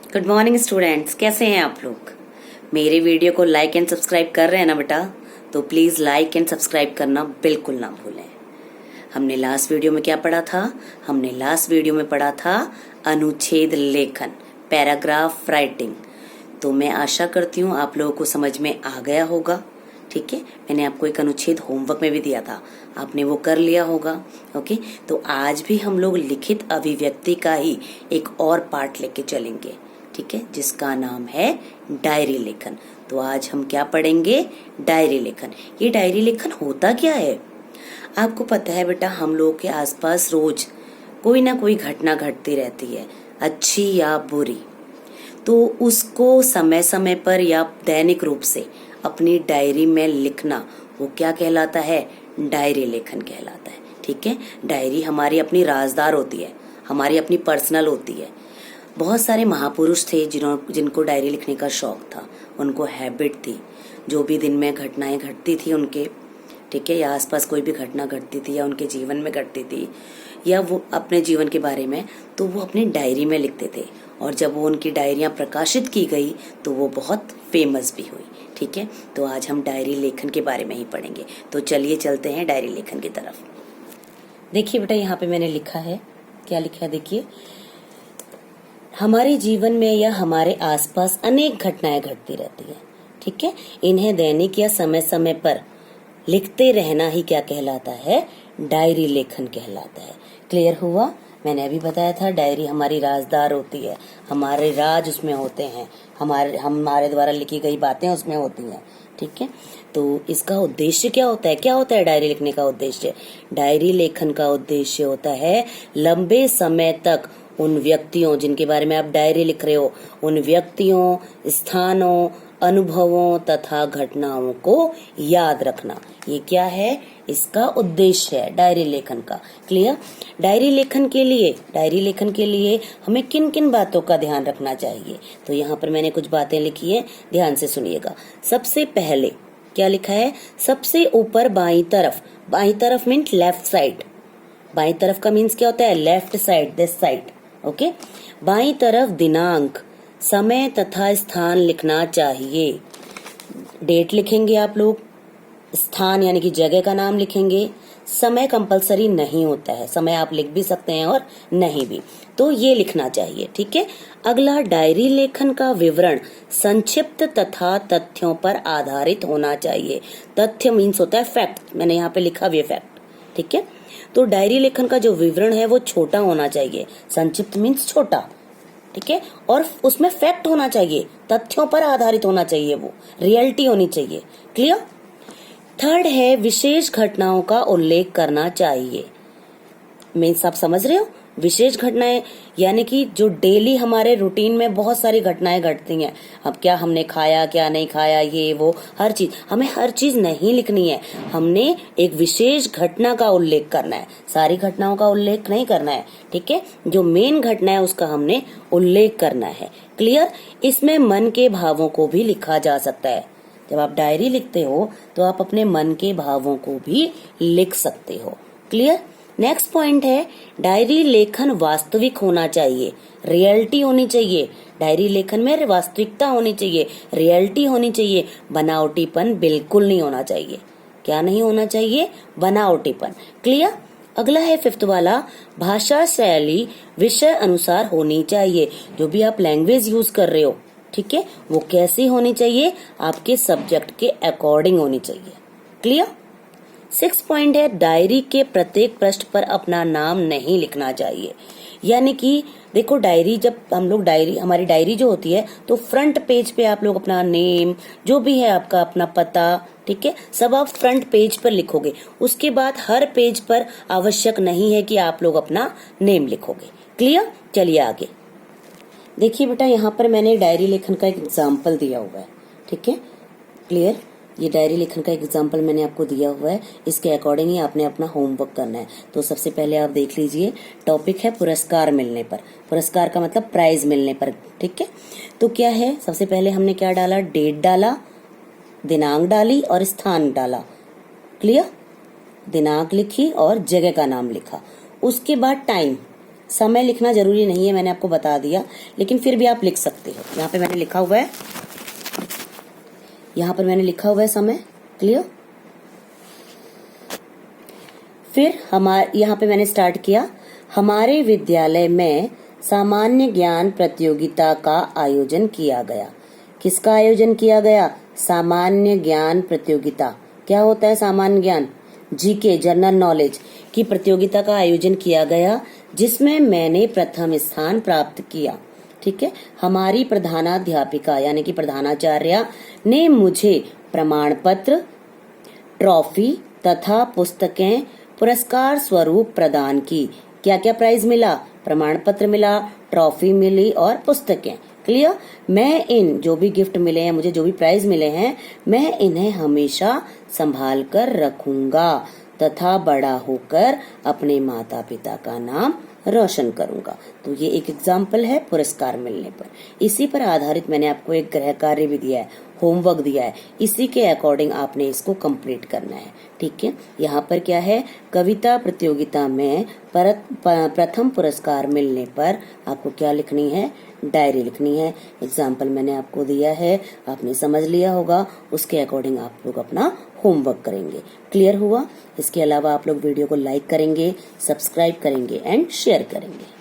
Good morning students, कैसे हैं आप लोग। मेरे वीडियो को लाइक एंड सब्सक्राइब कर रहे हैं ना बेटा, तो प्लीज लाइक एंड सब्सक्राइब करना बिल्कुल ना भूलें। हमने लास्ट वीडियो में क्या पढ़ा था? हमने लास्ट वीडियो में पढ़ा था अनुच्छेद लेखन, पैराग्राफ राइटिंग। तो मैं आशा करती हूँ आप लोगों को समझ में आ गया होगा। ठीक है, मैंने आपको एक अनुच्छेद होमवर्क में भी दिया था, आपने वो कर लिया होगा। ओके, तो आज भी हम लोग लिखित अभिव्यक्ति का ही एक और पार्ट लेके चलेंगे। ठीक है, जिसका नाम है डायरी लेखन। तो आज हम क्या पढ़ेंगे? डायरी लेखन। ये डायरी लेखन होता क्या है? आपको पता है बेटा, हम लोगों के आसपास रोज कोई ना कोई घटना घटती रहती है, अच्छी या बुरी। तो उसको समय समय पर या दैनिक रूप से अपनी डायरी में लिखना, वो क्या कहलाता है? डायरी लेखन कहलाता है। ठीक है, डायरी हमारी अपनी राजदार होती है, हमारी अपनी पर्सनल होती है। बहुत सारे महापुरुष थे जिनको डायरी लिखने का शौक था, उनको हैबिट थी। जो भी दिन में घटनाएं घटती थी उनके, ठीक है, या आसपास कोई भी घटना घटती थी या उनके जीवन में घटती थी या वो अपने जीवन के बारे में, तो वो अपनी डायरी में लिखते थे। और जब वो उनकी डायरियां प्रकाशित की गई तो वो बहुत फेमस भी हुई। ठीक है, तो आज हम डायरी लेखन के बारे में ही पढ़ेंगे। तो चलिए चलते हैं डायरी लेखन की तरफ। देखिए बेटा, यहाँ पे मैंने लिखा है, क्या लिखा है देखिए। हमारे जीवन में या हमारे आसपास अनेक घटनाएं घटती रहती है। ठीक है, इन्हें दैनिक या समय समय पर लिखते रहना ही क्या कहलाता है? डायरी लेखन कहलाता है। क्लियर हुआ? मैंने अभी बताया था, डायरी हमारी राजदार होती है, हमारे राज उसमें होते हैं, हमारे द्वारा लिखी गई बातें उसमें होती हैं। ठीक है, तो इसका उद्देश्य क्या होता है? क्या होता है डायरी लिखने का उद्देश्य? डायरी लेखन का उद्देश्य होता है लंबे समय तक उन व्यक्तियों जिनके बारे में आप डायरी लिख रहे हो, उन व्यक्तियों, स्थानों, अनुभवों तथा घटनाओं को याद रखना। ये क्या है? इसका उद्देश्य है डायरी लेखन का। क्लियर? डायरी लेखन के लिए हमें किन किन बातों का ध्यान रखना चाहिए? तो यहाँ पर मैंने कुछ बातें लिखी है, ध्यान से सुनिएगा। सबसे पहले क्या लिखा है? सबसे ऊपर बाईं तरफ मीन्स लेफ्ट साइड। बाईं तरफ का मीन्स क्या होता है? Left side, this side. Okay, बाईं तरफ दिनांक, समय तथा स्थान लिखना चाहिए। डेट लिखेंगे आप लोग, स्थान यानी कि जगह का नाम लिखेंगे। समय कंपलसरी नहीं होता है, समय आप लिख भी सकते हैं और नहीं भी, तो ये लिखना चाहिए। ठीक है, अगला, डायरी लेखन का विवरण संक्षिप्त तथा तथ्यों पर आधारित होना चाहिए। तथ्य मीन्स होता है फैक्ट, मैंने यहाँ पे लिखा भी है फैक्ट। ठीक है, तो डायरी लेखन का जो विवरण है वो छोटा होना चाहिए। संक्षिप्त मीन्स छोटा, ठीक है, और उसमें फैक्ट होना चाहिए, तथ्यों पर आधारित होना चाहिए, वो रियलिटी होनी चाहिए। क्लियर? थर्ड है, विशेष घटनाओं का उल्लेख करना चाहिए। मीन्स आप समझ रहे हो? विशेष घटनाएं यानी कि जो डेली हमारे रूटीन में बहुत सारी घटनाएं घटती हैं। अब क्या हमने खाया, क्या नहीं खाया, ये वो हर चीज, हमें हर चीज नहीं लिखनी है, हमने एक विशेष घटना का उल्लेख करना है, सारी घटनाओं का उल्लेख नहीं करना है। ठीक है, जो मेन घटना है उसका हमने उल्लेख करना है। क्लियर? इसमें मन के भावों को भी लिखा जा सकता है। जब आप डायरी लिखते हो तो आप अपने मन के भावों को भी लिख सकते हो। क्लियर? नेक्स्ट पॉइंट है, डायरी लेखन वास्तविक होना चाहिए, रियलिटी होनी चाहिए। डायरी लेखन में वास्तविकता होनी चाहिए, रियलिटी होनी चाहिए, बनावटीपन बिल्कुल नहीं होना चाहिए। क्या नहीं होना चाहिए? बनावटीपन। क्लियर? अगला है फिफ्थ वाला, भाषा शैली विषय अनुसार होनी चाहिए। जो भी आप लैंग्वेज यूज कर रहे हो, ठीक है, वो कैसी होनी चाहिए? आपके सब्जेक्ट के अकॉर्डिंग होनी चाहिए। क्लियर? 6 पॉइंट है, डायरी के प्रत्येक पृष्ठ पर अपना नाम नहीं लिखना चाहिए। यानी कि देखो, डायरी जब हम लोग हमारी डायरी जो होती है, तो फ्रंट पेज पे आप लोग अपना नेम, जो भी है आपका अपना पता, ठीक है, सब आप फ्रंट पेज पर लिखोगे। उसके बाद हर पेज पर आवश्यक नहीं है कि आप लोग अपना नेम लिखोगे। क्लियर? चलिए आगे देखिए बेटा, यहाँ पर मैंने डायरी लेखन का एक एग्जाम्पल दिया हुआ है। ठीक है, क्लियर? ये डायरी लेखन का एग्जाम्पल मैंने आपको दिया हुआ है, इसके अकॉर्डिंग ही आपने अपना होमवर्क करना है। तो सबसे पहले आप देख लीजिए, टॉपिक है पुरस्कार मिलने पर। पुरस्कार का मतलब प्राइज मिलने पर। ठीक है, तो क्या है? सबसे पहले हमने क्या डाला? डेट डाला, दिनांक डाली और स्थान डाला। क्लियर? दिनांक लिखी और जगह का नाम लिखा। उसके बाद टाइम, समय लिखना जरूरी नहीं है, मैंने आपको बता दिया, लेकिन फिर भी आप लिख सकते हो। यहाँ पे मैंने लिखा हुआ है, यहाँ पर मैंने लिखा हुआ है समय। क्लियर? फिर यहाँ पे मैंने स्टार्ट किया, हमारे विद्यालय में सामान्य ज्ञान प्रतियोगिता का आयोजन किया गया। किसका आयोजन किया गया? सामान्य ज्ञान प्रतियोगिता। क्या होता है सामान्य ज्ञान? जीके, जनरल नॉलेज की प्रतियोगिता का आयोजन किया गया, जिसमें मैंने प्रथम स्थान प्राप्त किया। ठीक है। हमारी प्रधानाध्यापिका यानी कि प्रधानाचार्य ने मुझे प्रमाण पत्र, ट्रॉफी तथा पुस्तकें पुरस्कार स्वरूप प्रदान की। क्या क्या प्राइज मिला? प्रमाण पत्र मिला, ट्रॉफी मिली और पुस्तकें। क्लियर? मैं इन जो भी गिफ्ट मिले हैं, मुझे जो भी प्राइज मिले हैं, मैं इन्हें हमेशा संभाल कर रखूंगा तथा बड़ा होकर अपने माता पिता का नाम रोशन करूंगा। तो ये एक एग्जाम्पल है पुरस्कार मिलने पर। इसी पर आधारित मैंने आपको एक गृह कार्य भी दिया है, होमवर्क दिया है, इसी के अकॉर्डिंग आपने इसको कंप्लीट करना है। ठीक है। यहाँ पर क्या है, कविता प्रतियोगिता में प्रथम पुरस्कार मिलने पर आपको क्या लिखनी है? डायरी लिखनी है। एग्जाम्पल मैंने आपको दिया है, आपने समझ लिया होगा, उसके अकॉर्डिंग आप लोग अपना होमवर्क करेंगे। क्लियर हुआ? इसके अलावा आप लोग वीडियो को लाइक करेंगे, सब्सक्राइब करेंगे एंड शेयर करेंगे।